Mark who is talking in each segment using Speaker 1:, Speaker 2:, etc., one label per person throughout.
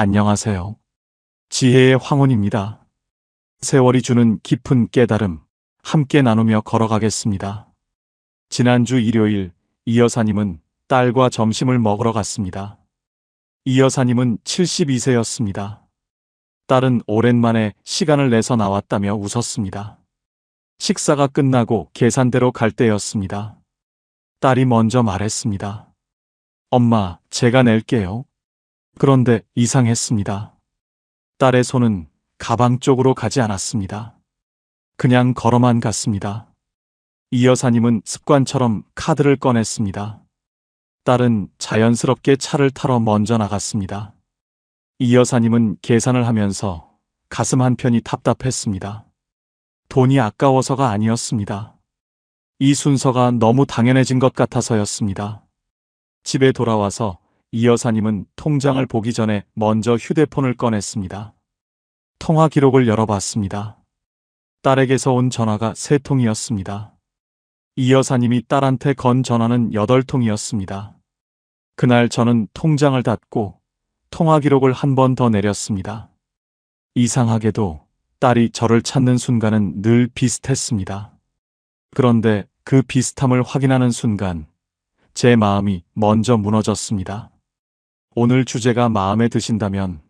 Speaker 1: 안녕하세요. 지혜의 황혼입니다. 세월이 주는 깊은 깨달음, 함께 나누며 걸어가겠습니다. 지난주 일요일, 이 여사님은 딸과 점심을 먹으러 갔습니다. 이 여사님은 72세였습니다. 딸은 오랜만에 시간을 내서 나왔다며 웃었습니다. 식사가 끝나고 계산대로 갈 때였습니다. 딸이 먼저 말했습니다. 엄마, 제가 낼게요. 그런데 이상했습니다. 딸의 손은 가방 쪽으로 가지 않았습니다. 그냥 걸어만 갔습니다. 이 여사님은 습관처럼 카드를 꺼냈습니다. 딸은 자연스럽게 차를 타러 먼저 나갔습니다. 이 여사님은 계산을 하면서 가슴 한편이 답답했습니다. 돈이 아까워서가 아니었습니다. 이 순서가 너무 당연해진 것 같아서였습니다. 집에 돌아와서 이 여사님은 통장을 보기 전에 먼저 휴대폰을 꺼냈습니다. 통화 기록을 열어봤습니다. 딸에게서 온 전화가 3통이었습니다. 이 여사님이 딸한테 건 전화는 8통이었습니다. 그날 저는 통장을 닫고 통화 기록을 한 번 더 내렸습니다. 이상하게도 딸이 저를 찾는 순간은 늘 비슷했습니다. 그런데 그 비슷함을 확인하는 순간 제 마음이 먼저 무너졌습니다. 오늘 주제가 마음에 드신다면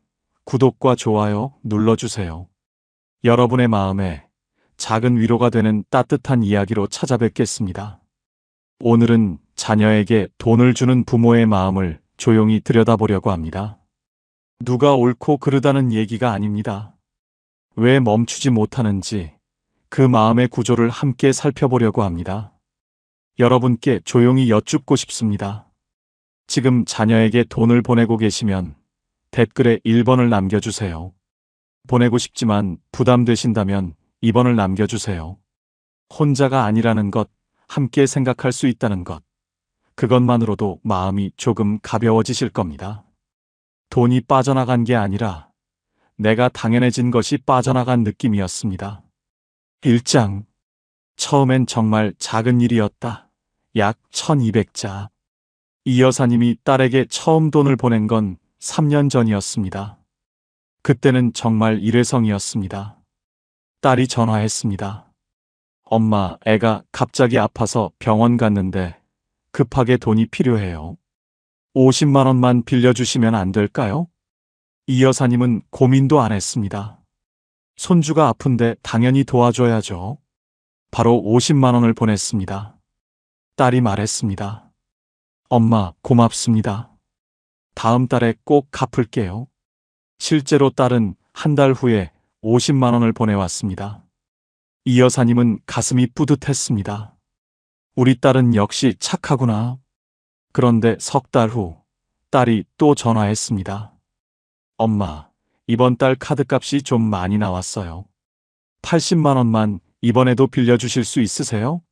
Speaker 1: 구독과 좋아요 눌러주세요. 여러분의 마음에 작은 위로가 되는 따뜻한 이야기로 찾아뵙겠습니다. 오늘은 자녀에게 돈을 주는 부모의 마음을 조용히 들여다보려고 합니다. 누가 옳고 그르다는 얘기가 아닙니다. 왜 멈추지 못하는지 그 마음의 구조를 함께 살펴보려고 합니다. 여러분께 조용히 여쭙고 싶습니다. 지금 자녀에게 돈을 보내고 계시면 댓글에 1번을 남겨주세요. 보내고 싶지만 부담되신다면 2번을 남겨주세요. 혼자가 아니라는 것, 함께 생각할 수 있다는 것, 그것만으로도 마음이 조금 가벼워지실 겁니다. 돈이 빠져나간 게 아니라 내가 당연해진 것이 빠져나간 느낌이었습니다. 1장. 처음엔 정말 작은 일이었다. 약 1200자. 이 여사님이 딸에게 처음 돈을 보낸 건 3년 전이었습니다. 그때는 정말 일회성이었습니다. 딸이 전화했습니다. 엄마, 애가 갑자기 아파서 병원 갔는데 급하게 돈이 필요해요. 50만 원만 빌려주시면 안 될까요? 이 여사님은 고민도 안 했습니다. 손주가 아픈데 당연히 도와줘야죠. 바로 50만 원을 보냈습니다. 딸이 말했습니다. 엄마, 고맙습니다. 다음 달에 꼭 갚을게요. 실제로 딸은 한 달 후에 50만 원을 보내왔습니다. 이 여사님은 가슴이 뿌듯했습니다. 우리 딸은 역시 착하구나. 그런데 석 달 후, 딸이 또 전화했습니다. 엄마, 이번 달 카드값이 좀 많이 나왔어요. 80만 원만 이번에도 빌려주실 수 있으세요?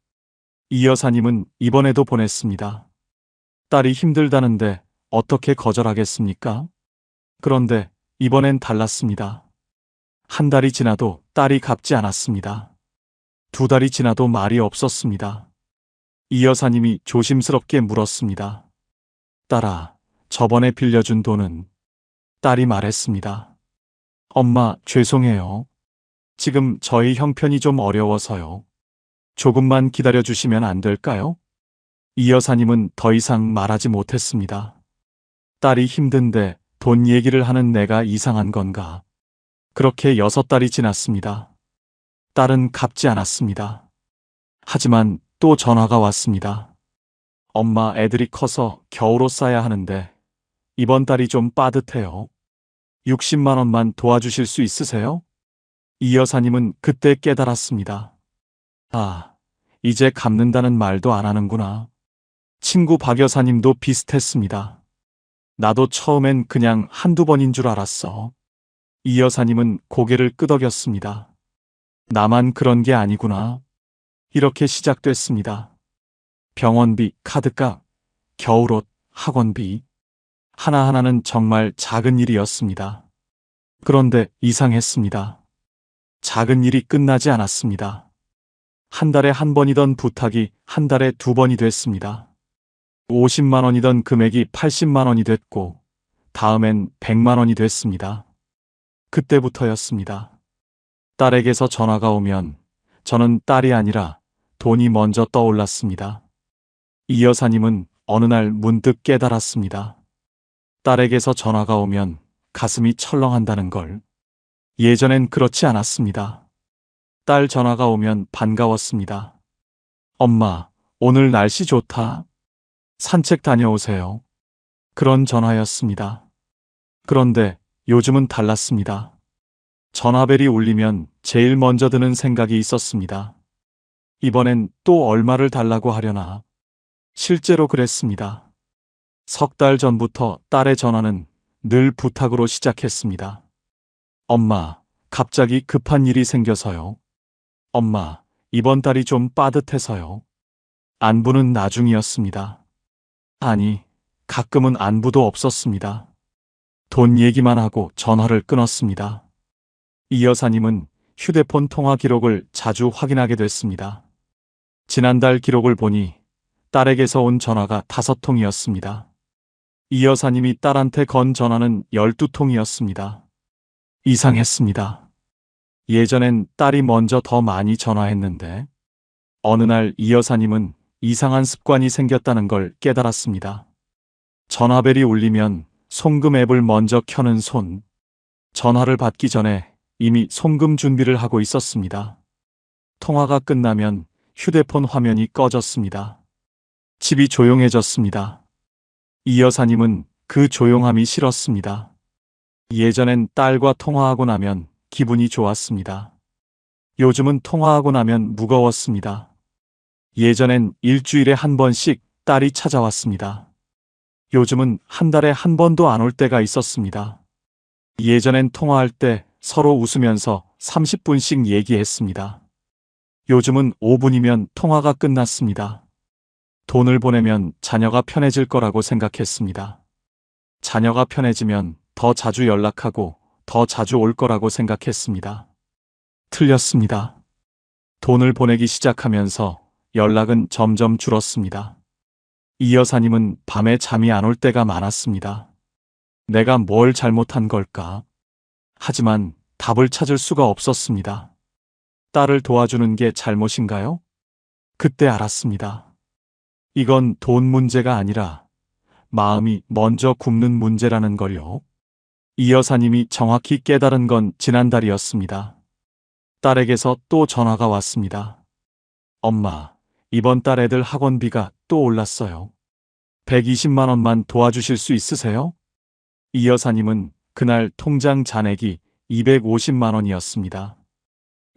Speaker 1: 이 여사님은 이번에도 보냈습니다. 딸이 힘들다는데 어떻게 거절하겠습니까? 그런데 이번엔 달랐습니다. 한 달이 지나도 딸이 갚지 않았습니다. 2달이 지나도 말이 없었습니다. 이 여사님이 조심스럽게 물었습니다. 딸아, 저번에 빌려준 돈은? 딸이 말했습니다. 엄마, 죄송해요. 지금 저희 형편이 좀 어려워서요. 조금만 기다려주시면 안 될까요? 이 여사님은 더 이상 말하지 못했습니다. 딸이 힘든데 돈 얘기를 하는 내가 이상한 건가? 그렇게 6달이 지났습니다. 딸은 갚지 않았습니다. 하지만 또 전화가 왔습니다. 엄마, 애들이 커서 겨울옷 사야 하는데 이번 달이 좀 빠듯해요. 60만 원만 도와주실 수 있으세요? 이 여사님은 그때 깨달았습니다. 아, 이제 갚는다는 말도 안 하는구나. 친구 박 여사님도 비슷했습니다. 나도 처음엔 그냥 한두 번인 줄 알았어. 이 여사님은 고개를 끄덕였습니다. 나만 그런 게 아니구나. 이렇게 시작됐습니다. 병원비, 카드값, 겨울옷, 학원비. 하나하나는 정말 작은 일이었습니다. 그런데 이상했습니다. 작은 일이 끝나지 않았습니다. 한 달에 한 번이던 부탁이 한 달에 2번이 됐습니다. 50만 원이던 금액이 80만 원이 됐고 다음엔 100만 원이 됐습니다. 그때부터였습니다. 딸에게서 전화가 오면 저는 딸이 아니라 돈이 먼저 떠올랐습니다. 이 여사님은 어느 날 문득 깨달았습니다. 딸에게서 전화가 오면 가슴이 철렁한다는 걸. 예전엔 그렇지 않았습니다. 딸 전화가 오면 반가웠습니다. 엄마, 오늘 날씨 좋다. 산책 다녀오세요. 그런 전화였습니다. 그런데 요즘은 달랐습니다. 전화벨이 울리면 제일 먼저 드는 생각이 있었습니다. 이번엔 또 얼마를 달라고 하려나. 실제로 그랬습니다. 석 달 전부터 딸의 전화는 늘 부탁으로 시작했습니다. 엄마, 갑자기 급한 일이 생겨서요. 엄마, 이번 달이 좀 빠듯해서요. 안부는 나중이었습니다. 아니, 가끔은 안부도 없었습니다. 돈 얘기만 하고 전화를 끊었습니다. 이 여사님은 휴대폰 통화 기록을 자주 확인하게 됐습니다. 지난달 기록을 보니 딸에게서 온 전화가 5통이었습니다. 이 여사님이 딸한테 건 전화는 12통이었습니다. 이상했습니다. 예전엔 딸이 먼저 더 많이 전화했는데 어느 날 이 여사님은 이상한 습관이 생겼다는 걸 깨달았습니다. 전화벨이 울리면 송금 앱을 먼저 켜는 손. 전화를 받기 전에 이미 송금 준비를 하고 있었습니다. 통화가 끝나면 휴대폰 화면이 꺼졌습니다. 집이 조용해졌습니다. 이 여사님은 그 조용함이 싫었습니다. 예전엔 딸과 통화하고 나면 기분이 좋았습니다. 요즘은 통화하고 나면 무거웠습니다. 예전엔 일주일에 한 번씩 딸이 찾아왔습니다. 요즘은 한 달에 한 번도 안 올 때가 있었습니다. 예전엔 통화할 때 서로 웃으면서 30분씩 얘기했습니다. 요즘은 5분이면 통화가 끝났습니다. 돈을 보내면 자녀가 편해질 거라고 생각했습니다. 자녀가 편해지면 더 자주 연락하고 더 자주 올 거라고 생각했습니다. 틀렸습니다. 돈을 보내기 시작하면서 연락은 점점 줄었습니다. 이 여사님은 밤에 잠이 안 올 때가 많았습니다. 내가 뭘 잘못한 걸까? 하지만 답을 찾을 수가 없었습니다. 딸을 도와주는 게 잘못인가요? 그때 알았습니다. 이건 돈 문제가 아니라 마음이 먼저 굽는 문제라는 걸요. 이 여사님이 정확히 깨달은 건 지난달이었습니다. 딸에게서 또 전화가 왔습니다. 엄마, 이번 달 애들 학원비가 또 올랐어요. 120만 원만 도와주실 수 있으세요? 이 여사님은 그날 통장 잔액이 250만 원이었습니다.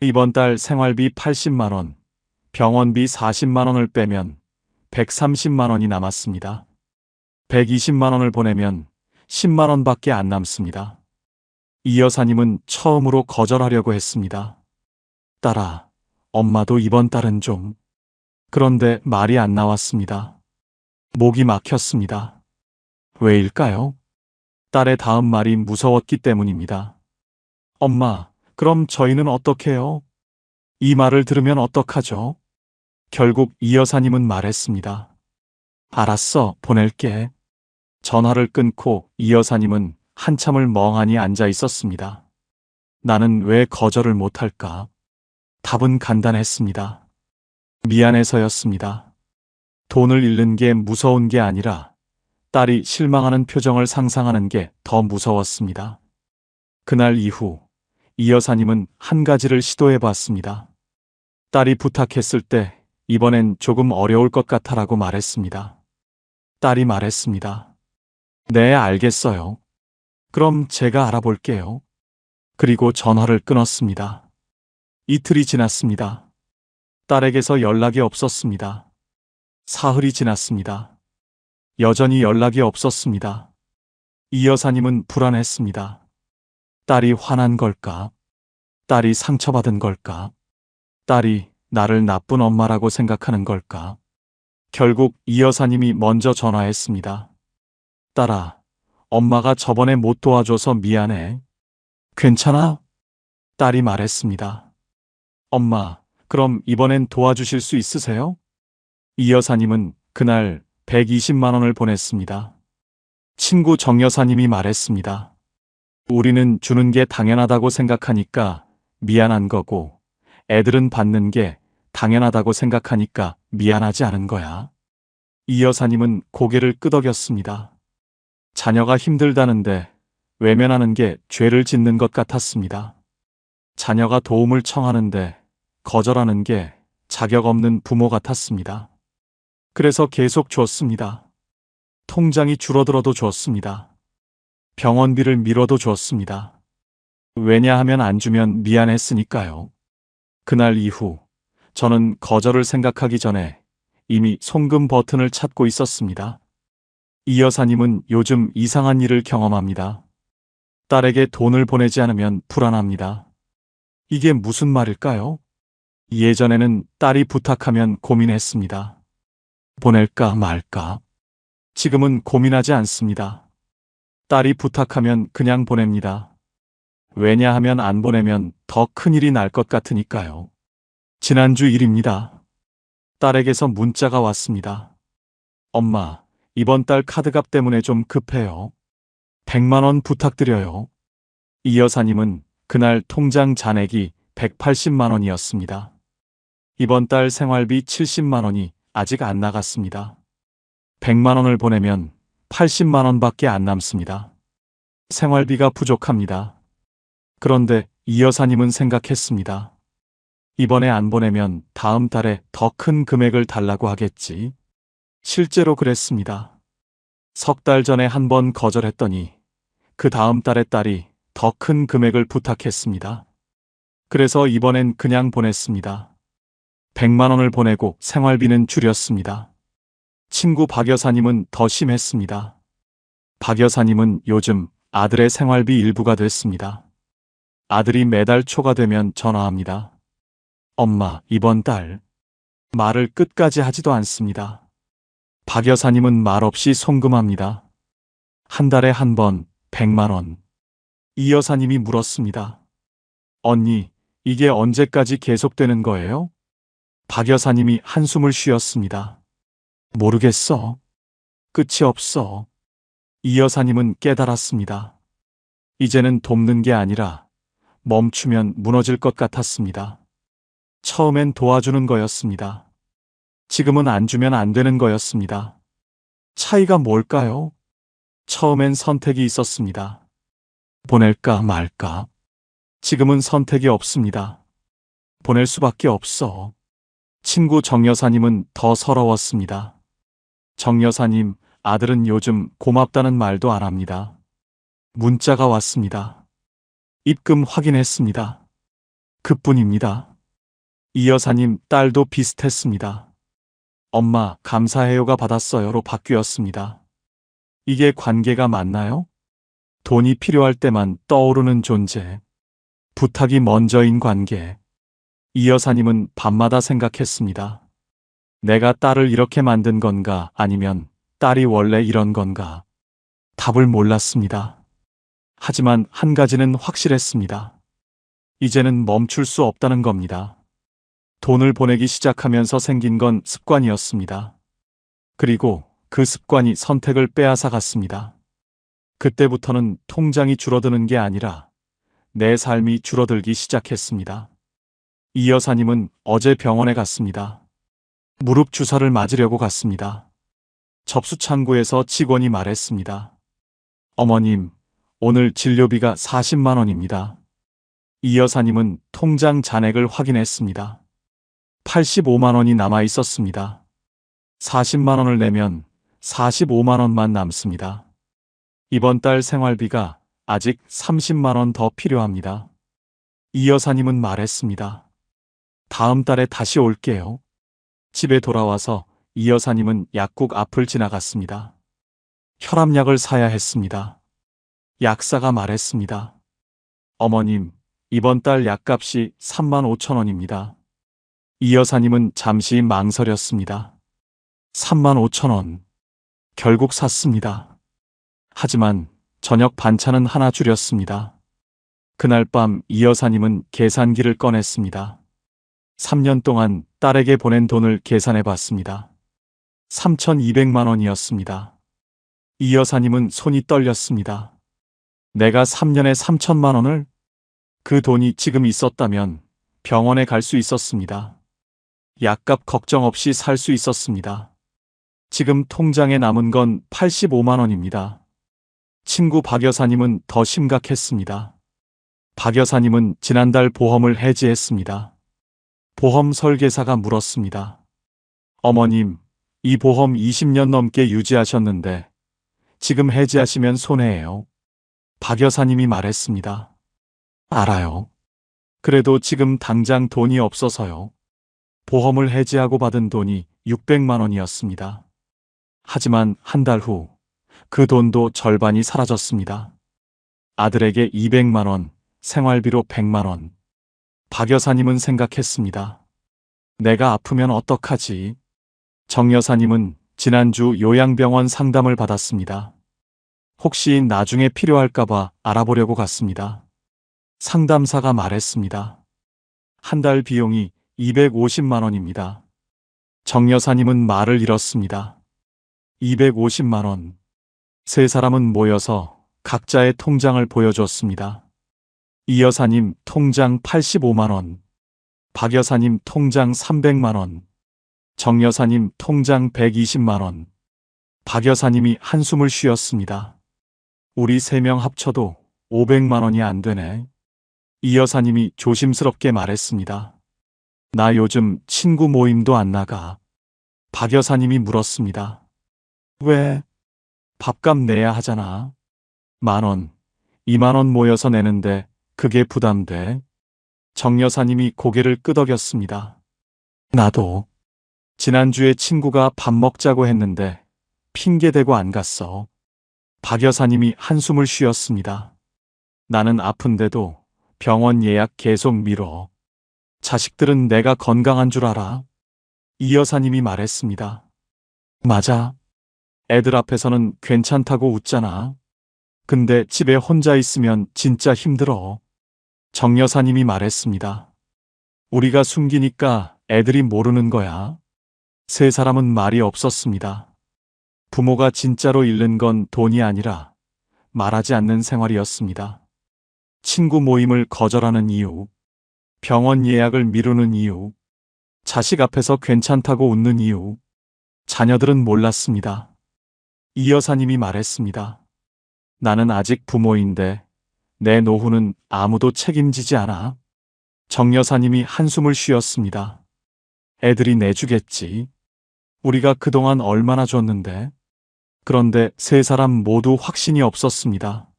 Speaker 1: 이번 달 생활비 80만 원, 병원비 40만 원을 빼면 130만 원이 남았습니다. 120만 원을 보내면 10만 원밖에 안 남습니다. 이 여사님은 처음으로 거절하려고 했습니다. 딸아, 엄마도 이번 달은 좀... 그런데 말이 안 나왔습니다. 목이 막혔습니다. 왜일까요? 딸의 다음 말이 무서웠기 때문입니다. 엄마, 그럼 저희는 어떡해요? 이 말을 들으면 어떡하죠? 결국 이 여사님은 말했습니다. 알았어, 보낼게. 전화를 끊고 이 여사님은 한참을 멍하니 앉아 있었습니다. 나는 왜 거절을 못할까? 답은 간단했습니다. 미안해서였습니다. 돈을 잃는 게 무서운 게 아니라 딸이 실망하는 표정을 상상하는 게 더 무서웠습니다. 그날 이후 이 여사님은 한 가지를 시도해 봤습니다. 딸이 부탁했을 때 이번엔 조금 어려울 것 같아라고 말했습니다. 딸이 말했습니다. 네, 알겠어요. 그럼 제가 알아볼게요. 그리고 전화를 끊었습니다. 이틀이 지났습니다. 딸에게서 연락이 없었습니다. 사흘이 지났습니다. 여전히 연락이 없었습니다. 이 여사님은 불안했습니다. 딸이 화난 걸까? 딸이 상처받은 걸까? 딸이 나를 나쁜 엄마라고 생각하는 걸까? 결국 이 여사님이 먼저 전화했습니다. 딸아, 엄마가 저번에 못 도와줘서 미안해. 괜찮아? 딸이 말했습니다. 엄마, 그럼 이번엔 도와주실 수 있으세요? 이 여사님은 그날 120만 원을 보냈습니다. 친구 정 여사님이 말했습니다. 우리는 주는 게 당연하다고 생각하니까 미안한 거고, 애들은 받는 게 당연하다고 생각하니까 미안하지 않은 거야. 이 여사님은 고개를 끄덕였습니다. 자녀가 힘들다는데 외면하는 게 죄를 짓는 것 같았습니다. 자녀가 도움을 청하는데 거절하는 게 자격 없는 부모 같았습니다. 그래서 계속 줬습니다. 통장이 줄어들어도 줬습니다. 병원비를 미뤄도 줬습니다. 왜냐하면 안 주면 미안했으니까요. 그날 이후 저는 거절을 생각하기 전에 이미 송금 버튼을 찾고 있었습니다. 이 여사님은 요즘 이상한 일을 경험합니다. 딸에게 돈을 보내지 않으면 불안합니다. 이게 무슨 말일까요? 예전에는 딸이 부탁하면 고민했습니다. 보낼까 말까? 지금은 고민하지 않습니다. 딸이 부탁하면 그냥 보냅니다. 왜냐하면 안 보내면 더 큰일이 날 것 같으니까요. 지난주 일입니다. 딸에게서 문자가 왔습니다. 엄마, 이번 달 카드값 때문에 좀 급해요. 100만 원 부탁드려요. 이 여사님은 그날 통장 잔액이 180만 원이었습니다. 이번 달 생활비 70만 원이 아직 안 나갔습니다. 100만 원을 보내면 80만 원밖에 안 남습니다. 생활비가 부족합니다. 그런데 이 여사님은 생각했습니다. 이번에 안 보내면 다음 달에 더 큰 금액을 달라고 하겠지. 실제로 그랬습니다. 석 달 전에 한 번 거절했더니 그 다음 달에 딸이 더 큰 금액을 부탁했습니다. 그래서 이번엔 그냥 보냈습니다. 100만 원을 보내고 생활비는 줄였습니다. 친구 박 여사님은 더 심했습니다. 박 여사님은 요즘 아들의 생활비 일부가 됐습니다. 아들이 매달 초가 되면 전화합니다. 엄마, 이번 달. 말을 끝까지 하지도 않습니다. 박 여사님은 말없이 송금합니다. 한 달에 한 번 100만 원. 이 여사님이 물었습니다. 언니, 이게 언제까지 계속되는 거예요? 박 여사님이 한숨을 쉬었습니다. 모르겠어. 끝이 없어. 이 여사님은 깨달았습니다. 이제는 돕는 게 아니라 멈추면 무너질 것 같았습니다. 처음엔 도와주는 거였습니다. 지금은 안 주면 안 되는 거였습니다. 차이가 뭘까요? 처음엔 선택이 있었습니다. 보낼까 말까. 지금은 선택이 없습니다. 보낼 수밖에 없어. 친구 정 여사님은 더 서러웠습니다. 정 여사님, 아들은 요즘 고맙다는 말도 안 합니다. 문자가 왔습니다. 입금 확인했습니다. 그뿐입니다. 이 여사님 딸도 비슷했습니다. 엄마, 감사해요가 받았어요로 바뀌었습니다. 이게 관계가 맞나요? 돈이 필요할 때만 떠오르는 존재. 부탁이 먼저인 관계. 이 여사님은 밤마다 생각했습니다. 내가 딸을 이렇게 만든 건가, 아니면 딸이 원래 이런 건가. 답을 몰랐습니다. 하지만 한 가지는 확실했습니다. 이제는 멈출 수 없다는 겁니다. 돈을 보내기 시작하면서 생긴 건 습관이었습니다. 그리고 그 습관이 선택을 빼앗아 갔습니다. 그때부터는 통장이 줄어드는 게 아니라 내 삶이 줄어들기 시작했습니다. 이 여사님은 어제 병원에 갔습니다. 무릎 주사를 맞으려고 갔습니다. 접수 창구에서 직원이 말했습니다. 어머님, 오늘 진료비가 40만 원입니다. 이 여사님은 통장 잔액을 확인했습니다. 85만 원이 남아 있었습니다. 40만 원을 내면 45만 원만 남습니다. 이번 달 생활비가 아직 30만 원 더 필요합니다. 이 여사님은 말했습니다. 다음 달에 다시 올게요. 집에 돌아와서 이 여사님은 약국 앞을 지나갔습니다. 혈압약을 사야 했습니다. 약사가 말했습니다. 어머님, 이번 달 약값이 3만 5천 원입니다. 이 여사님은 잠시 망설였습니다. 3만 5천 원. 결국 샀습니다. 하지만 저녁 반찬은 하나 줄였습니다. 그날 밤 이 여사님은 계산기를 꺼냈습니다. 3년 동안 딸에게 보낸 돈을 계산해 봤습니다. 3,200만 원이었습니다. 이 여사님은 손이 떨렸습니다. 내가 3년에 3천만 원을? 그 돈이 지금 있었다면 병원에 갈 수 있었습니다. 약값 걱정 없이 살 수 있었습니다. 지금 통장에 남은 건 85만 원입니다. 친구 박 여사님은 더 심각했습니다. 박 여사님은 지난달 보험을 해지했습니다. 보험 설계사가 물었습니다. 어머님, 이 보험 20년 넘게 유지하셨는데 지금 해지하시면 손해예요. 박 여사님이 말했습니다. 알아요. 그래도 지금 당장 돈이 없어서요. 보험을 해지하고 받은 돈이 600만 원이었습니다. 하지만 한 달 후 그 돈도 절반이 사라졌습니다. 아들에게 200만 원, 생활비로 100만 원. 박 여사님은 생각했습니다. 내가 아프면 어떡하지? 정 여사님은 지난주 요양병원 상담을 받았습니다. 혹시 나중에 필요할까봐 알아보려고 갔습니다. 상담사가 말했습니다. 한 달 비용이 250만 원입니다. 정 여사님은 말을 잃었습니다. 250만 원. 세 사람은 모여서 각자의 통장을 보여줬습니다. 이 여사님 통장 85만 원, 박 여사님 통장 300만 원, 정 여사님 통장 120만 원. 박 여사님이 한숨을 쉬었습니다. 우리 세 명 합쳐도 500만 원이 안 되네. 이 여사님이 조심스럽게 말했습니다. 나 요즘 친구 모임도 안 나가. 박 여사님이 물었습니다. 왜? 밥값 내야 하잖아. 10,000원, 2만 원 모여서 내는데 그게 부담돼. 정 여사님이 고개를 끄덕였습니다. 나도. 지난주에 친구가 밥 먹자고 했는데 핑계대고 안 갔어. 박 여사님이 한숨을 쉬었습니다. 나는 아픈데도 병원 예약 계속 미뤄. 자식들은 내가 건강한 줄 알아. 이 여사님이 말했습니다. 맞아. 애들 앞에서는 괜찮다고 웃잖아. 근데 집에 혼자 있으면 진짜 힘들어. 정 여사님이 말했습니다. 우리가 숨기니까 애들이 모르는 거야. 세 사람은 말이 없었습니다. 부모가 진짜로 잃는 건 돈이 아니라 말하지 않는 생활이었습니다. 친구 모임을 거절하는 이유, 병원 예약을 미루는 이유, 자식 앞에서 괜찮다고 웃는 이유, 자녀들은 몰랐습니다. 이 여사님이 말했습니다. 나는 아직 부모인데 내 노후는 아무도 책임지지 않아. 정 여사님이 한숨을 쉬었습니다. 애들이 내주겠지. 우리가 그동안 얼마나 줬는데. 그런데 세 사람 모두 확신이 없었습니다.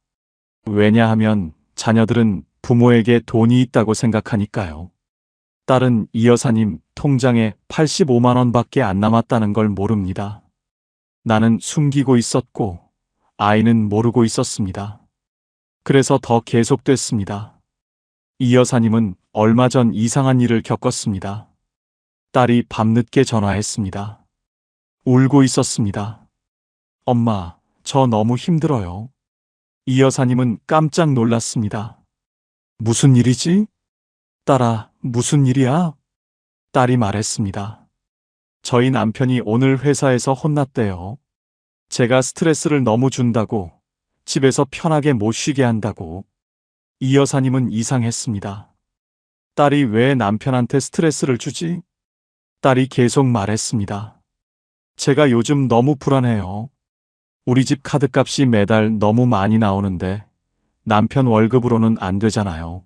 Speaker 1: 왜냐하면 자녀들은 부모에게 돈이 있다고 생각하니까요. 딸은 이 여사님 통장에 85만 원밖에 안 남았다는 걸 모릅니다. 나는 숨기고 있었고 아이는 모르고 있었습니다. 그래서 더 계속됐습니다. 이 여사님은 얼마 전 이상한 일을 겪었습니다. 딸이 밤늦게 전화했습니다. 울고 있었습니다. 엄마, 저 너무 힘들어요. 이 여사님은 깜짝 놀랐습니다. 무슨 일이지? 딸아, 무슨 일이야? 딸이 말했습니다. 저희 남편이 오늘 회사에서 혼났대요. 제가 스트레스를 너무 준다고, 집에서 편하게 못 쉬게 한다고. 이 여사님은 이상했습니다. 딸이 왜 남편한테 스트레스를 주지? 딸이 계속 말했습니다. 제가 요즘 너무 불안해요. 우리 집 카드값이 매달 너무 많이 나오는데 남편 월급으로는 안 되잖아요.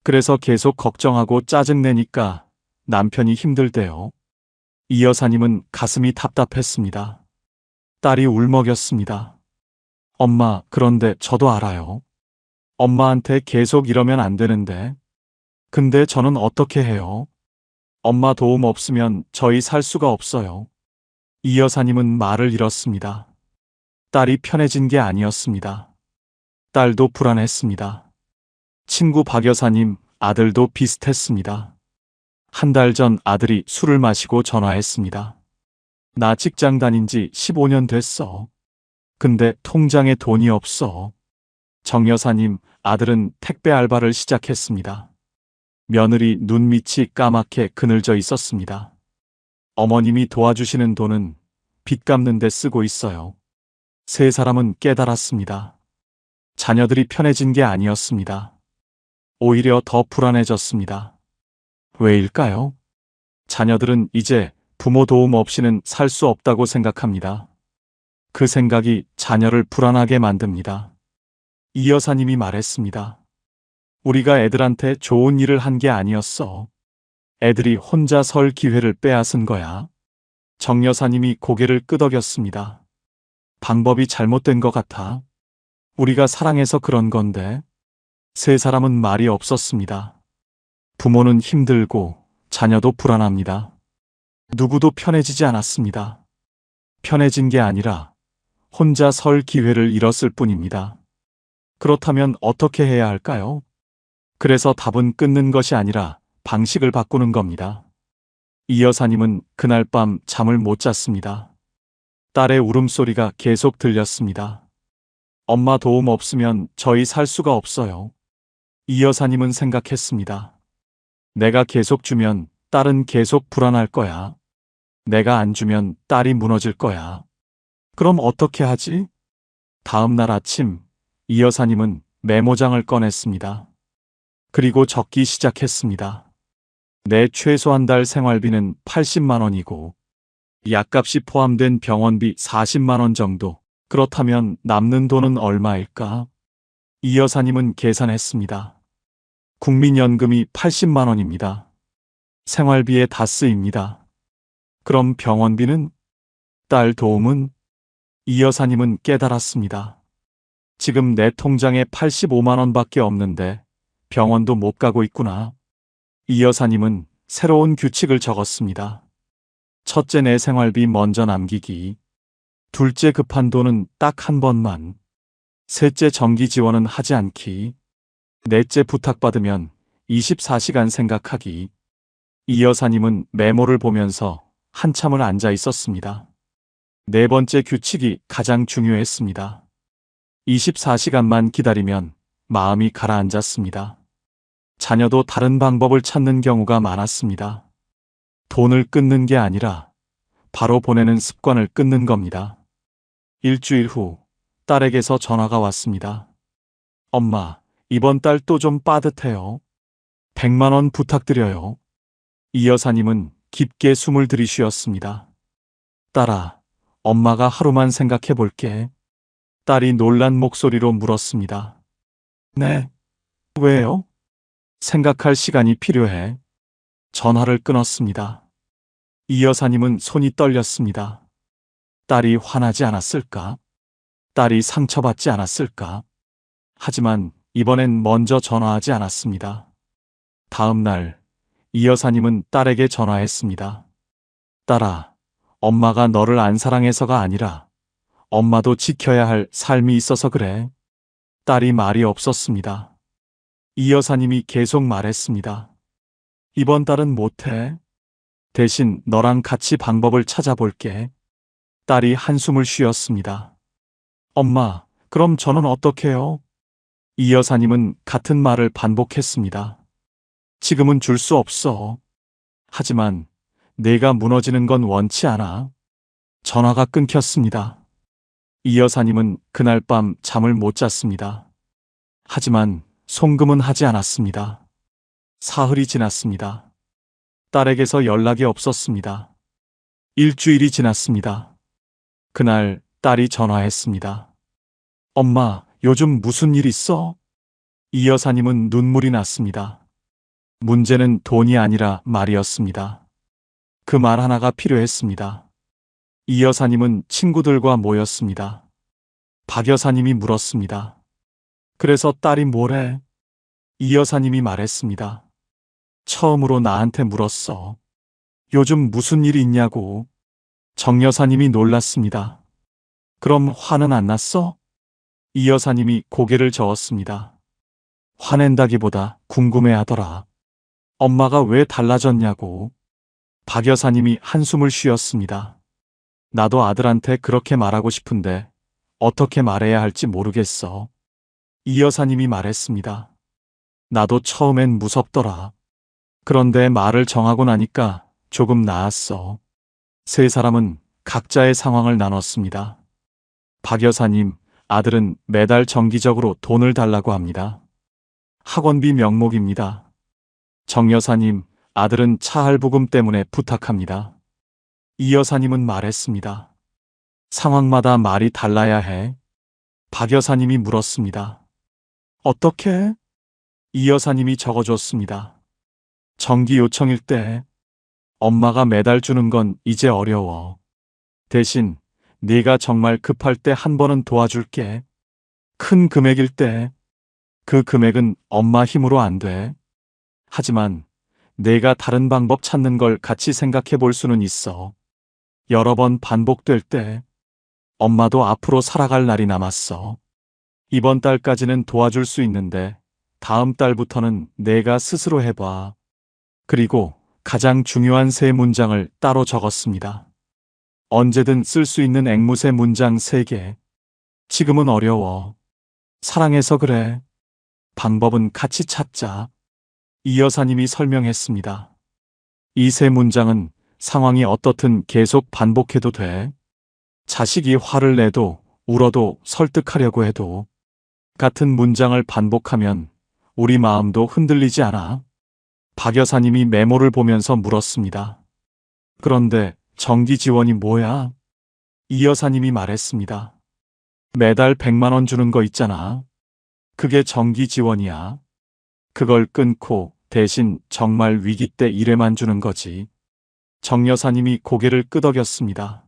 Speaker 1: 그래서 계속 걱정하고 짜증내니까 남편이 힘들대요. 이 여사님은 가슴이 답답했습니다. 딸이 울먹였습니다. 엄마, 그런데 저도 알아요. 엄마한테 계속 이러면 안 되는데. 근데 저는 어떻게 해요? 엄마 도움 없으면 저희 살 수가 없어요. 이 여사님은 말을 잃었습니다. 딸이 편해진 게 아니었습니다. 딸도 불안했습니다. 친구 박 여사님 아들도 비슷했습니다. 한 달 전 아들이 술을 마시고 전화했습니다. 나 직장 다닌 지 15년 됐어. 근데 통장에 돈이 없어. 정 여사님 아들은 택배 알바를 시작했습니다. 며느리 눈밑이 까맣게 그늘져 있었습니다. 어머님이 도와주시는 돈은 빚 갚는 데 쓰고 있어요. 세 사람은 깨달았습니다. 자녀들이 편해진 게 아니었습니다. 오히려 더 불안해졌습니다. 왜일까요? 자녀들은 이제 부모 도움 없이는 살 수 없다고 생각합니다. 그 생각이 자녀를 불안하게 만듭니다. 이 여사님이 말했습니다. 우리가 애들한테 좋은 일을 한 게 아니었어. 애들이 혼자 설 기회를 빼앗은 거야. 정 여사님이 고개를 끄덕였습니다. 방법이 잘못된 것 같아. 우리가 사랑해서 그런 건데. 세 사람은 말이 없었습니다. 부모는 힘들고 자녀도 불안합니다. 누구도 편해지지 않았습니다. 편해진 게 아니라 혼자 설 기회를 잃었을 뿐입니다. 그렇다면 어떻게 해야 할까요? 그래서 답은 끊는 것이 아니라 방식을 바꾸는 겁니다. 이 여사님은 그날 밤 잠을 못 잤습니다. 딸의 울음소리가 계속 들렸습니다. 엄마 도움 없으면 저희 살 수가 없어요. 이 여사님은 생각했습니다. 내가 계속 주면 딸은 계속 불안할 거야. 내가 안 주면 딸이 무너질 거야. 그럼 어떻게 하지? 다음 날 아침, 이 여사님은 메모장을 꺼냈습니다. 그리고 적기 시작했습니다. 내 최소한 달 생활비는 80만 원이고, 약값이 포함된 병원비 40만 원 정도. 그렇다면 남는 돈은 얼마일까? 이 여사님은 계산했습니다. 국민연금이 80만 원입니다. 생활비에 다 쓰입니다. 그럼 병원비는? 딸 도움은? 이 여사님은 깨달았습니다. 지금 내 통장에 85만 원밖에 없는데 병원도 못 가고 있구나. 이 여사님은 새로운 규칙을 적었습니다. 첫째, 내 생활비 먼저 남기기. 둘째, 급한 돈은 딱 한 번만. 셋째, 정기 지원은 하지 않기. 넷째, 부탁받으면 24시간 생각하기. 이 여사님은 메모를 보면서 한참을 앉아 있었습니다. 네 번째 규칙이 가장 중요했습니다. 24시간만 기다리면 마음이 가라앉았습니다. 자녀도 다른 방법을 찾는 경우가 많았습니다. 돈을 끊는 게 아니라 바로 보내는 습관을 끊는 겁니다. 일주일 후 딸에게서 전화가 왔습니다. 엄마, 이번 달 또 좀 빠듯해요. 100만 원 부탁드려요. 이 여사님은 깊게 숨을 들이쉬었습니다. 딸아, 엄마가 하루만 생각해 볼게. 딸이 놀란 목소리로 물었습니다. 네. 왜요? 생각할 시간이 필요해. 전화를 끊었습니다. 이 여사님은 손이 떨렸습니다. 딸이 화나지 않았을까? 딸이 상처받지 않았을까? 하지만 이번엔 먼저 전화하지 않았습니다. 다음 날, 이 여사님은 딸에게 전화했습니다. 딸아, 엄마가 너를 안 사랑해서가 아니라 엄마도 지켜야 할 삶이 있어서 그래. 딸이 말이 없었습니다. 이 여사님이 계속 말했습니다. 이번 달은 못해. 대신 너랑 같이 방법을 찾아볼게. 딸이 한숨을 쉬었습니다. 엄마, 그럼 저는 어떡해요? 이 여사님은 같은 말을 반복했습니다. 지금은 줄 수 없어. 하지만 내가 무너지는 건 원치 않아. 전화가 끊겼습니다. 이 여사님은 그날 밤 잠을 못 잤습니다. 하지만 송금은 하지 않았습니다. 사흘이 지났습니다. 딸에게서 연락이 없었습니다. 일주일이 지났습니다. 그날 딸이 전화했습니다. 엄마, 요즘 무슨 일 있어? 이 여사님은 눈물이 났습니다. 문제는 돈이 아니라 말이었습니다. 그 말 하나가 필요했습니다. 이 여사님은 친구들과 모였습니다. 박 여사님이 물었습니다. 그래서 딸이 뭐래? 이 여사님이 말했습니다. 처음으로 나한테 물었어. 요즘 무슨 일이 있냐고. 정 여사님이 놀랐습니다. 그럼 화는 안 났어? 이 여사님이 고개를 저었습니다. 화낸다기보다 궁금해하더라. 엄마가 왜 달라졌냐고. 박 여사님이 한숨을 쉬었습니다. 나도 아들한테 그렇게 말하고 싶은데 어떻게 말해야 할지 모르겠어. 이 여사님이 말했습니다. 나도 처음엔 무섭더라. 그런데 말을 정하고 나니까 조금 나았어. 세 사람은 각자의 상황을 나눴습니다. 박 여사님, 아들은 매달 정기적으로 돈을 달라고 합니다. 학원비 명목입니다. 정 여사님, 아들은 차 할부금 때문에 부탁합니다. 이 여사님은 말했습니다. 상황마다 말이 달라야 해. 박 여사님이 물었습니다. 어떻게? 이 여사님이 적어줬습니다. 정기 요청일 때 엄마가 매달 주는 건 이제 어려워. 대신 네가 정말 급할 때 한 번은 도와줄게. 큰 금액일 때 그 금액은 엄마 힘으로 안 돼. 하지만 내가 다른 방법 찾는 걸 같이 생각해 볼 수는 있어. 여러 번 반복될 때 엄마도 앞으로 살아갈 날이 남았어. 이번 달까지는 도와줄 수 있는데 다음 달부터는 내가 스스로 해봐. 그리고 가장 중요한 세 문장을 따로 적었습니다. 언제든 쓸 수 있는 앵무새 문장 3개. 지금은 어려워. 사랑해서 그래. 방법은 같이 찾자. 이 여사님이 설명했습니다. 이 세 문장은 상황이 어떻든 계속 반복해도 돼. 자식이 화를 내도 울어도 설득하려고 해도 같은 문장을 반복하면 우리 마음도 흔들리지 않아. 박 여사님이 메모를 보면서 물었습니다. 그런데 정기 지원이 뭐야? 이 여사님이 말했습니다. 매달 100만 원 주는 거 있잖아. 그게 정기 지원이야. 그걸 끊고 대신 정말 위기 때 1회만 주는 거지. 정 여사님이 고개를 끄덕였습니다.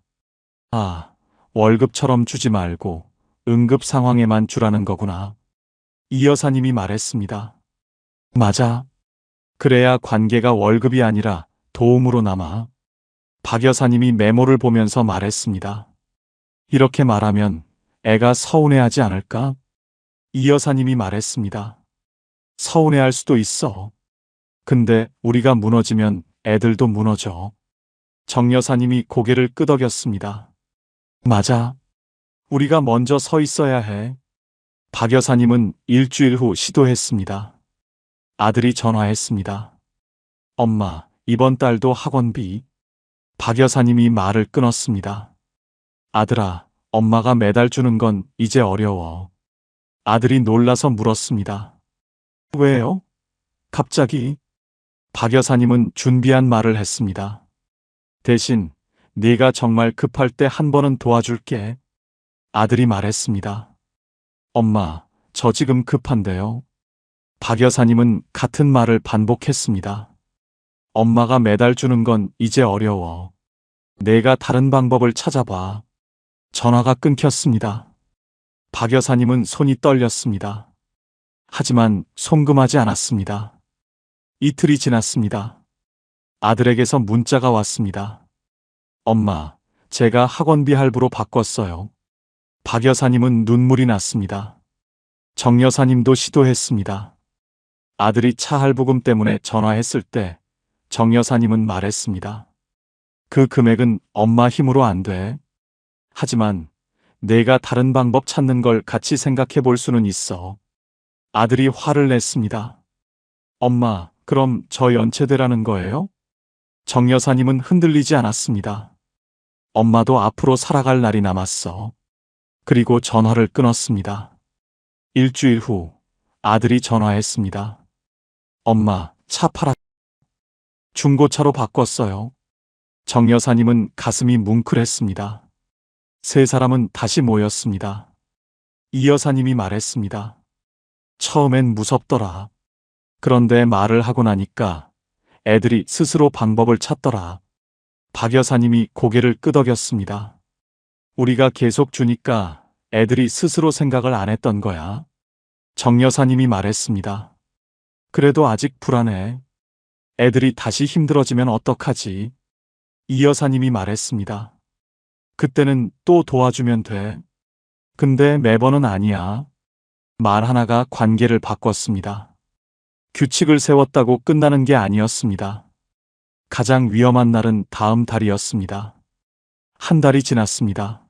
Speaker 1: 아, 월급처럼 주지 말고 응급 상황에만 주라는 거구나. 이 여사님이 말했습니다. 맞아. 그래야 관계가 월급이 아니라 도움으로 남아. 박 여사님이 메모를 보면서 말했습니다. 이렇게 말하면 애가 서운해하지 않을까? 이 여사님이 말했습니다. 서운해할 수도 있어. 근데 우리가 무너지면 애들도 무너져. 정 여사님이 고개를 끄덕였습니다. 맞아. 우리가 먼저 서 있어야 해. 박 여사님은 일주일 후 시도했습니다. 아들이 전화했습니다. 엄마, 이번 달도 학원비. 박 여사님이 말을 끊었습니다. 아들아, 엄마가 매달 주는 건 이제 어려워. 아들이 놀라서 물었습니다. 왜요? 갑자기? 박 여사님은 준비한 말을 했습니다. 대신 네가 정말 급할 때 한 번은 도와줄게. 아들이 말했습니다. 엄마, 저 지금 급한데요. 박 여사님은 같은 말을 반복했습니다. 엄마가 매달 주는 건 이제 어려워. 내가 다른 방법을 찾아봐. 전화가 끊겼습니다. 박 여사님은 손이 떨렸습니다. 하지만 송금하지 않았습니다. 이틀이 지났습니다. 아들에게서 문자가 왔습니다. 엄마, 제가 학원비 할부로 바꿨어요. 박 여사님은 눈물이 났습니다. 정 여사님도 시도했습니다. 아들이 차 할부금 때문에 전화했을 때 정 여사님은 말했습니다. 그 금액은 엄마 힘으로 안 돼. 하지만 내가 다른 방법 찾는 걸 같이 생각해 볼 수는 있어. 아들이 화를 냈습니다. 엄마, 그럼 저 연체되라는 거예요? 정 여사님은 흔들리지 않았습니다. 엄마도 앞으로 살아갈 날이 남았어. 그리고 전화를 끊었습니다. 일주일 후 아들이 전화했습니다. 엄마, 차 팔아. 중고차로 바꿨어요. 정 여사님은 가슴이 뭉클했습니다. 세 사람은 다시 모였습니다. 이 여사님이 말했습니다. 처음엔 무섭더라. 그런데 말을 하고 나니까 애들이 스스로 방법을 찾더라. 박 여사님이 고개를 끄덕였습니다. 우리가 계속 주니까 애들이 스스로 생각을 안 했던 거야. 정 여사님이 말했습니다. 그래도 아직 불안해. 애들이 다시 힘들어지면 어떡하지? 이 여사님이 말했습니다. 그때는 또 도와주면 돼. 근데 매번은 아니야. 말 하나가 관계를 바꿨습니다. 규칙을 세웠다고 끝나는 게 아니었습니다. 가장 위험한 날은 다음 달이었습니다. 한 달이 지났습니다.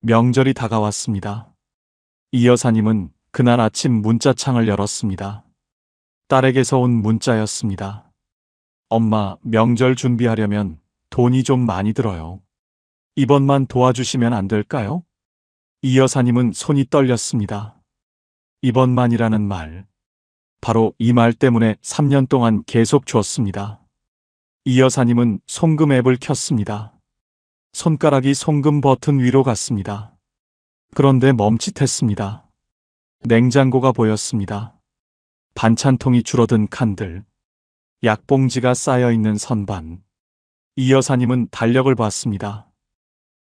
Speaker 1: 명절이 다가왔습니다. 이 여사님은 그날 아침 문자창을 열었습니다. 딸에게서 온 문자였습니다. 엄마, 명절 준비하려면 돈이 좀 많이 들어요. 이번만 도와주시면 안 될까요? 이 여사님은 손이 떨렸습니다. 이번만이라는 말. 바로 이 말 때문에 3년 동안 계속 줬습니다. 이 여사님은 송금 앱을 켰습니다. 손가락이 송금 버튼 위로 갔습니다. 그런데 멈칫했습니다. 냉장고가 보였습니다. 반찬통이 줄어든 칸들, 약봉지가 쌓여있는 선반. 이 여사님은 달력을 봤습니다.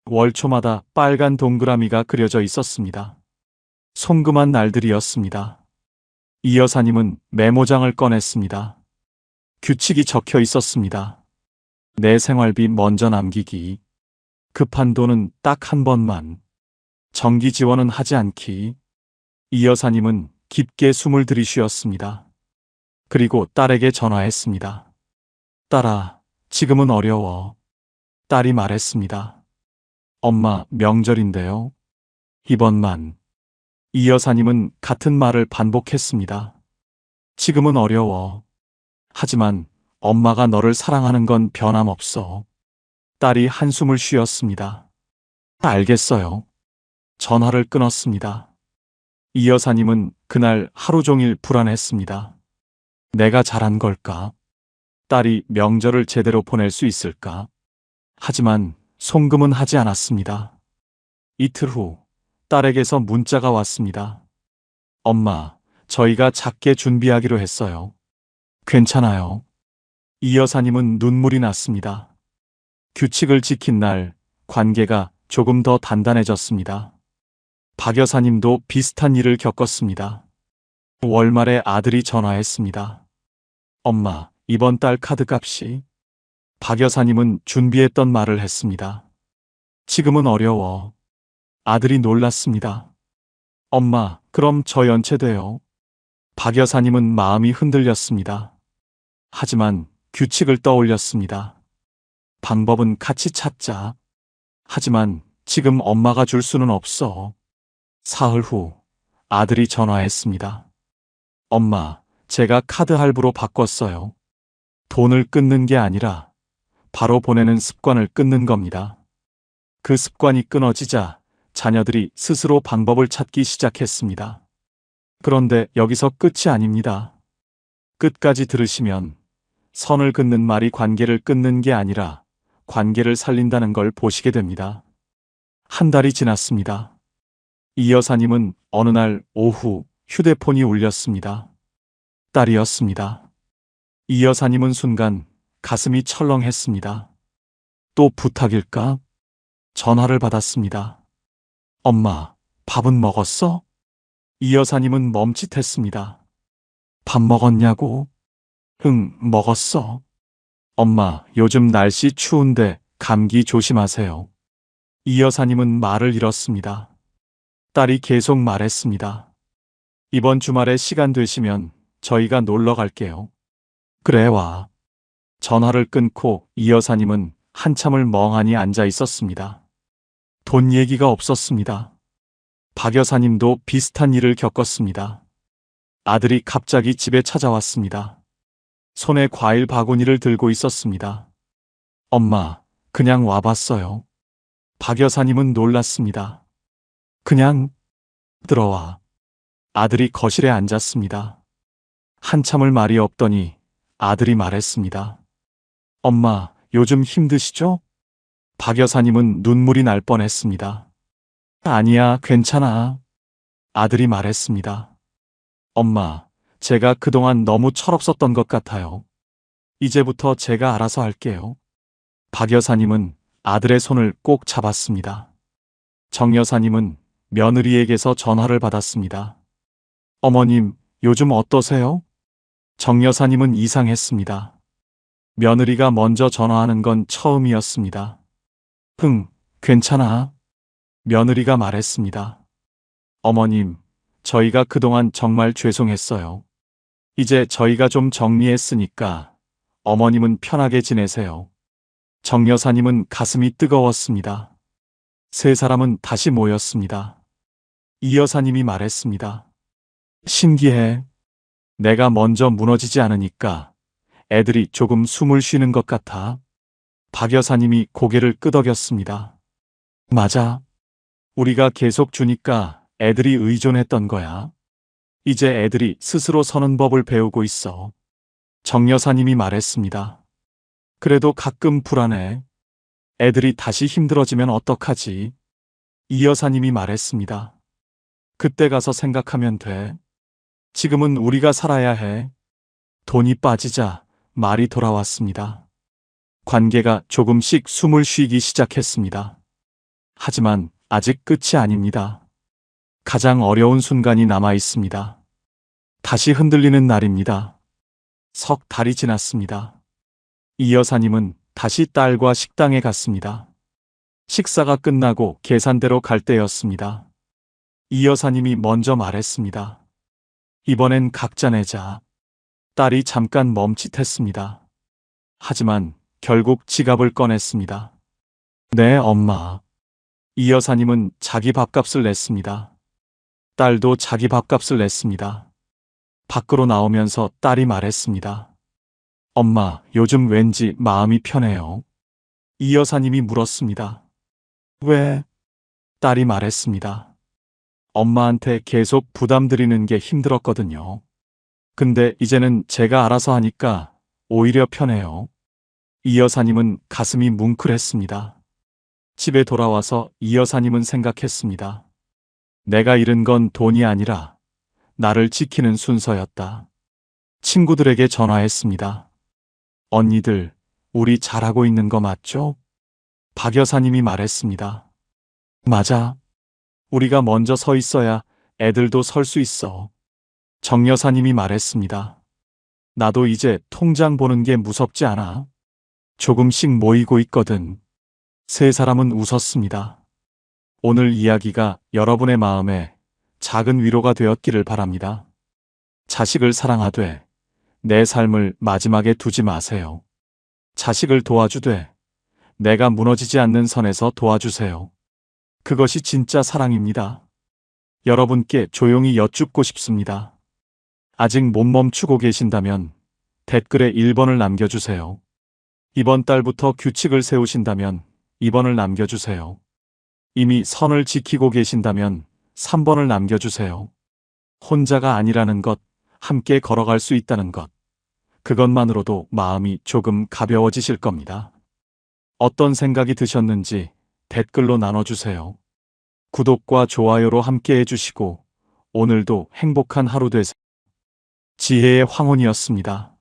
Speaker 1: 월초마다 빨간 동그라미가 그려져 있었습니다. 송금한 날들이었습니다. 이 여사님은 메모장을 꺼냈습니다. 규칙이 적혀 있었습니다. 내 생활비 먼저 남기기. 급한 돈은 딱 한 번만. 정기 지원은 하지 않기. 이 여사님은 깊게 숨을 들이쉬었습니다. 그리고 딸에게 전화했습니다. 딸아, 지금은 어려워. 딸이 말했습니다. 엄마, 명절인데요. 이번만. 이 여사님은 같은 말을 반복했습니다. 지금은 어려워. 하지만 엄마가 너를 사랑하는 건 변함없어. 딸이 한숨을 쉬었습니다. 알겠어요. 전화를 끊었습니다. 이 여사님은 그날 하루 종일 불안했습니다. 내가 잘한 걸까? 딸이 명절을 제대로 보낼 수 있을까? 하지만 송금은 하지 않았습니다. 이틀 후 딸에게서 문자가 왔습니다. 엄마, 저희가 작게 준비하기로 했어요. 괜찮아요. 이 여사님은 눈물이 났습니다. 규칙을 지킨 날 관계가 조금 더 단단해졌습니다. 박 여사님도 비슷한 일을 겪었습니다. 월말에 아들이 전화했습니다. 엄마, 이번 달 카드값이. 박 여사님은 준비했던 말을 했습니다. 지금은 어려워. 아들이 놀랐습니다. 엄마, 그럼 저 연체돼요. 박 여사님은 마음이 흔들렸습니다. 하지만 규칙을 떠올렸습니다. 방법은 같이 찾자. 하지만 지금 엄마가 줄 수는 없어. 사흘 후 아들이 전화했습니다. 엄마, 제가 카드 할부로 바꿨어요. 돈을 끊는 게 아니라 바로 보내는 습관을 끊는 겁니다. 그 습관이 끊어지자 자녀들이 스스로 방법을 찾기 시작했습니다. 그런데 여기서 끝이 아닙니다. 끝까지 들으시면 선을 긋는 말이 관계를 끊는 게 아니라 관계를 살린다는 걸 보시게 됩니다. 한 달이 지났습니다. 이 여사님은 어느 날 오후 휴대폰이 울렸습니다. 딸이었습니다. 이 여사님은 순간 가슴이 철렁했습니다. 또 부탁일까? 전화를 받았습니다. 엄마, 밥은 먹었어? 이 여사님은 멈칫했습니다. 밥 먹었냐고? 응, 먹었어. 엄마, 요즘 날씨 추운데 감기 조심하세요. 이 여사님은 말을 잃었습니다. 딸이 계속 말했습니다. 이번 주말에 시간 되시면 저희가 놀러 갈게요. 그래, 와. 전화를 끊고 이 여사님은 한참을 멍하니 앉아 있었습니다. 돈 얘기가 없었습니다. 박 여사님도 비슷한 일을 겪었습니다. 아들이 갑자기 집에 찾아왔습니다. 손에 과일 바구니를 들고 있었습니다. 엄마, 그냥 와봤어요. 박 여사님은 놀랐습니다. 그냥 들어와. 아들이 거실에 앉았습니다. 한참을 말이 없더니 아들이 말했습니다. 엄마, 요즘 힘드시죠? 박 여사님은 눈물이 날 뻔했습니다. 아니야, 괜찮아. 아들이 말했습니다. 엄마, 제가 그동안 너무 철없었던 것 같아요. 이제부터 제가 알아서 할게요. 박 여사님은 아들의 손을 꼭 잡았습니다. 정 여사님은 며느리에게서 전화를 받았습니다. 어머님, 요즘 어떠세요? 정 여사님은 이상했습니다. 며느리가 먼저 전화하는 건 처음이었습니다. 흥, 괜찮아. 며느리가 말했습니다. 어머님, 저희가 그동안 정말 죄송했어요. 이제 저희가 좀 정리했으니까 어머님은 편하게 지내세요. 정 여사님은 가슴이 뜨거웠습니다. 세 사람은 다시 모였습니다. 이 여사님이 말했습니다. 신기해. 내가 먼저 무너지지 않으니까 애들이 조금 숨을 쉬는 것 같아. 박 여사님이 고개를 끄덕였습니다. 맞아. 우리가 계속 주니까 애들이 의존했던 거야. 이제 애들이 스스로 서는 법을 배우고 있어. 정 여사님이 말했습니다. 그래도 가끔 불안해. 애들이 다시 힘들어지면 어떡하지? 이 여사님이 말했습니다. 그때 가서 생각하면 돼. 지금은 우리가 살아야 해. 돈이 빠지자 말이 돌아왔습니다. 관계가 조금씩 숨을 쉬기 시작했습니다. 하지만 아직 끝이 아닙니다. 가장 어려운 순간이 남아 있습니다. 다시 흔들리는 날입니다. 석 달이 지났습니다. 이 여사님은 다시 딸과 식당에 갔습니다. 식사가 끝나고 계산대로 갈 때였습니다. 이 여사님이 먼저 말했습니다. 이번엔 각자 내자. 딸이 잠깐 멈칫했습니다. 하지만 결국 지갑을 꺼냈습니다. 네, 엄마. 이 여사님은 자기 밥값을 냈습니다. 딸도 자기 밥값을 냈습니다. 밖으로 나오면서 딸이 말했습니다. 엄마, 요즘 왠지 마음이 편해요. 이 여사님이 물었습니다. 왜? 딸이 말했습니다. 엄마한테 계속 부담 드리는 게 힘들었거든요. 근데 이제는 제가 알아서 하니까 오히려 편해요. 이 여사님은 가슴이 뭉클했습니다. 집에 돌아와서 이 여사님은 생각했습니다. 내가 잃은 건 돈이 아니라 나를 지키는 순서였다. 친구들에게 전화했습니다. 언니들, 우리 잘하고 있는 거 맞죠? 박 여사님이 말했습니다. 맞아. 우리가 먼저 서 있어야 애들도 설 수 있어. 정 여사님이 말했습니다. 나도 이제 통장 보는 게 무섭지 않아. 조금씩 모이고 있거든. 세 사람은 웃었습니다. 오늘 이야기가 여러분의 마음에 작은 위로가 되었기를 바랍니다. 자식을 사랑하되 내 삶을 마지막에 두지 마세요. 자식을 도와주되 내가 무너지지 않는 선에서 도와주세요. 그것이 진짜 사랑입니다. 여러분께 조용히 여쭙고 싶습니다. 아직 못 멈추고 계신다면 댓글에 1번을 남겨주세요. 이번 달부터 규칙을 세우신다면 2번을 남겨주세요. 이미 선을 지키고 계신다면 3번을 남겨주세요. 혼자가 아니라는 것, 함께 걸어갈 수 있다는 것, 그것만으로도 마음이 조금 가벼워지실 겁니다. 어떤 생각이 드셨는지 댓글로 나눠주세요. 구독과 좋아요로 함께 해주시고 오늘도 행복한 하루 되세요. 지혜의 황혼이었습니다.